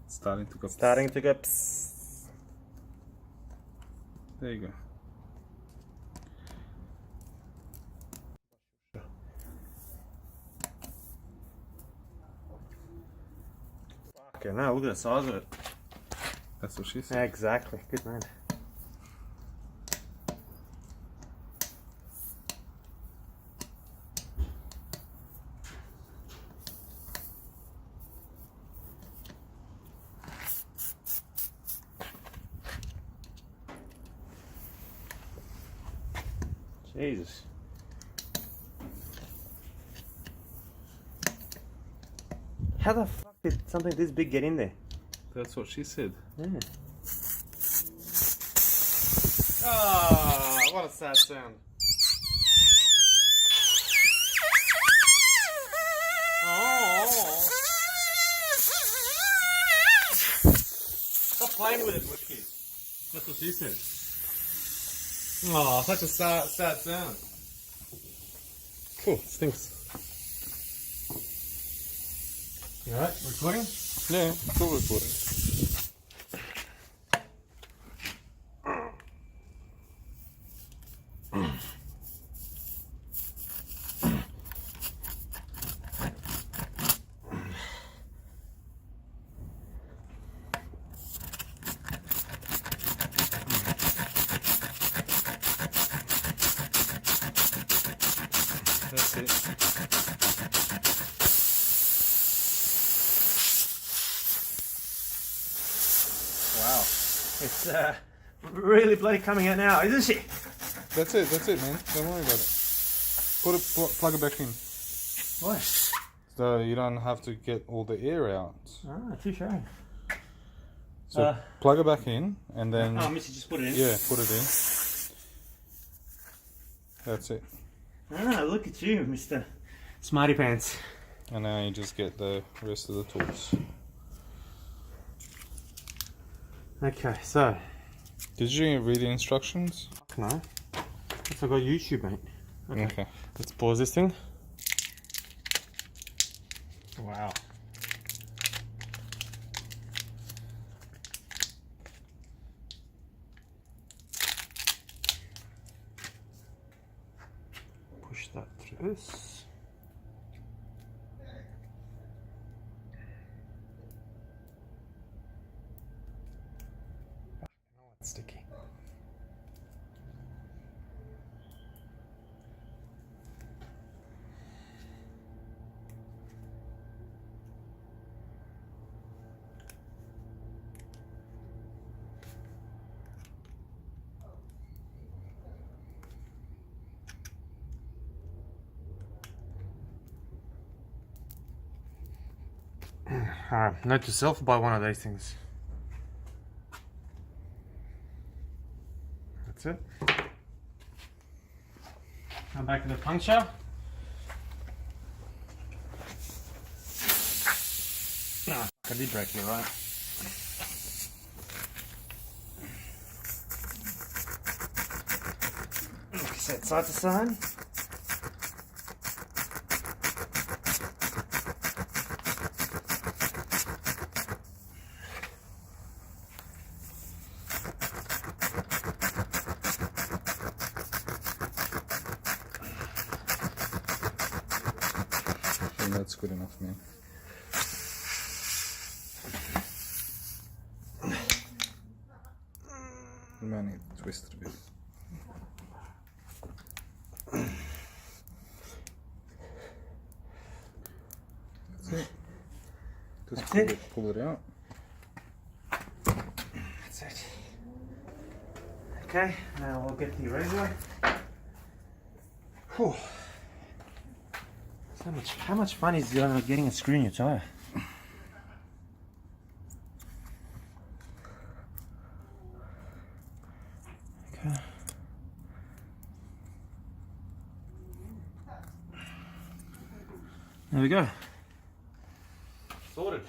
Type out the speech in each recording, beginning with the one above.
Starting to go. Starting to go psst. There you go. Okay, now look at the size of it. That's what she said. Exactly. Good man. Jesus. How the fuck did something this big get in there? That's what she said. Yeah. Oh, what a sad sound. Oh. Stop playing with it, Wiki. That's what she said. Oh, such a sad sound. Cool, stinks. You alright? Recording? Yeah, still recording. That's it. Wow. It's really bloody coming out now, isn't she? That's it, man. Don't worry about it. Plug it back in. Why? So you don't have to get all the air out. Ah, touche. So plug it back in and then... Oh, Missy just put it in. Yeah, put it in. That's it. Ah, look at you, Mr. Smarty Pants. And now you just get the rest of the tools. Okay, so... Did you read the instructions? No. Guess I got YouTube, mate. Okay. Let's pause this thing. Wow. Push that through this. Oh, it's sticky. Alright, note to self, buy one of these things. That's it. Come back to the puncture. Ah, I did break it, right? Set side to side. That's good enough, man. You might need to twist it a bit. That's it. Just pull it out. That's it. Okay, now we'll get the eraser. Whew. How much fun is getting a screw in your tyre? Okay. There we go. Sorted.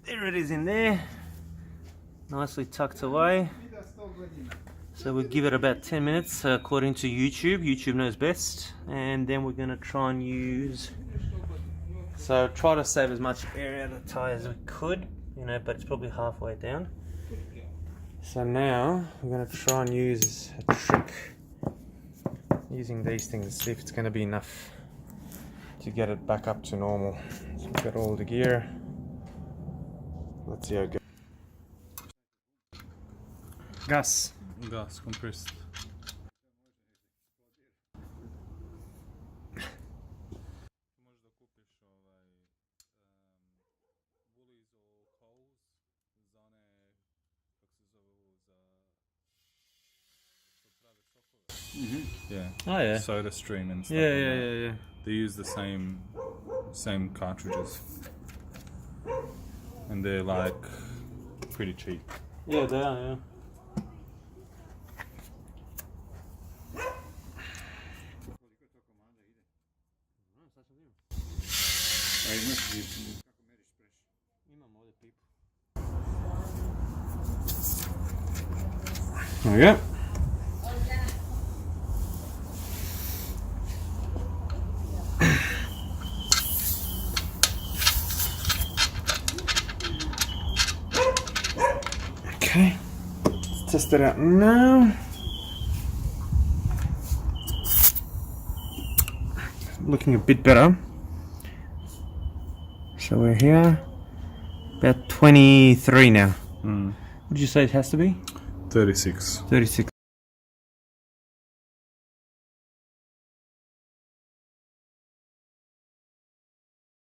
There it is in there. Nicely tucked away. So we'll give it about 10 minutes according to YouTube. YouTube knows best. And then we're going to try and use So try to save as much air out of the tyre as we could, you know, but it's probably halfway down. So now we're going to try and use a trick using these things, see if it's going to be enough to get it back up to normal. So we've got all the gear. Let's see how it goes. Gas. Gas compressed. Yeah. Oh yeah. Soda stream and stuff. Yeah. They use the same cartridges, and they're like pretty cheap. Yeah, they are, yeah. There we go. Okay, let's test it out now. Looking a bit better. So we're here, about 23 now. What did you say it has to be? 36. 36.